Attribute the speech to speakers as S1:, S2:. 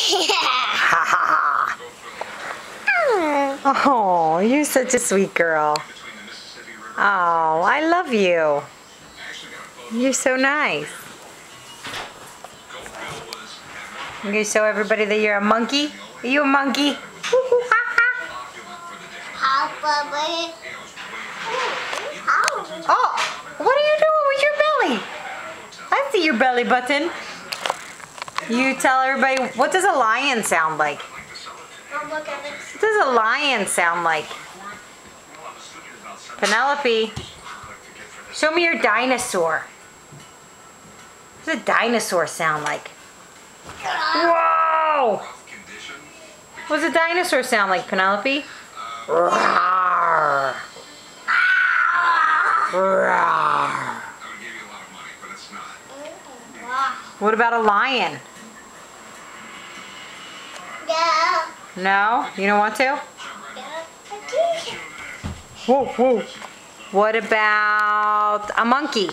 S1: Ha ha ha. Oh, you're such a sweet girl. Oh, I love you. You're so nice. I'm going to show everybody that you're a monkey. Are you a monkey? Oh, what are you doing with your belly? I see your belly button. You tell everybody, what does a lion sound like? What does a lion sound like? Penelope, show me your dinosaur. What does a dinosaur sound like? Whoa! What does a dinosaur sound like, Penelope? Roar. Roar. What about a lion?
S2: Yeah.
S1: No? You don't want to? Whoa, whoa. What about a monkey?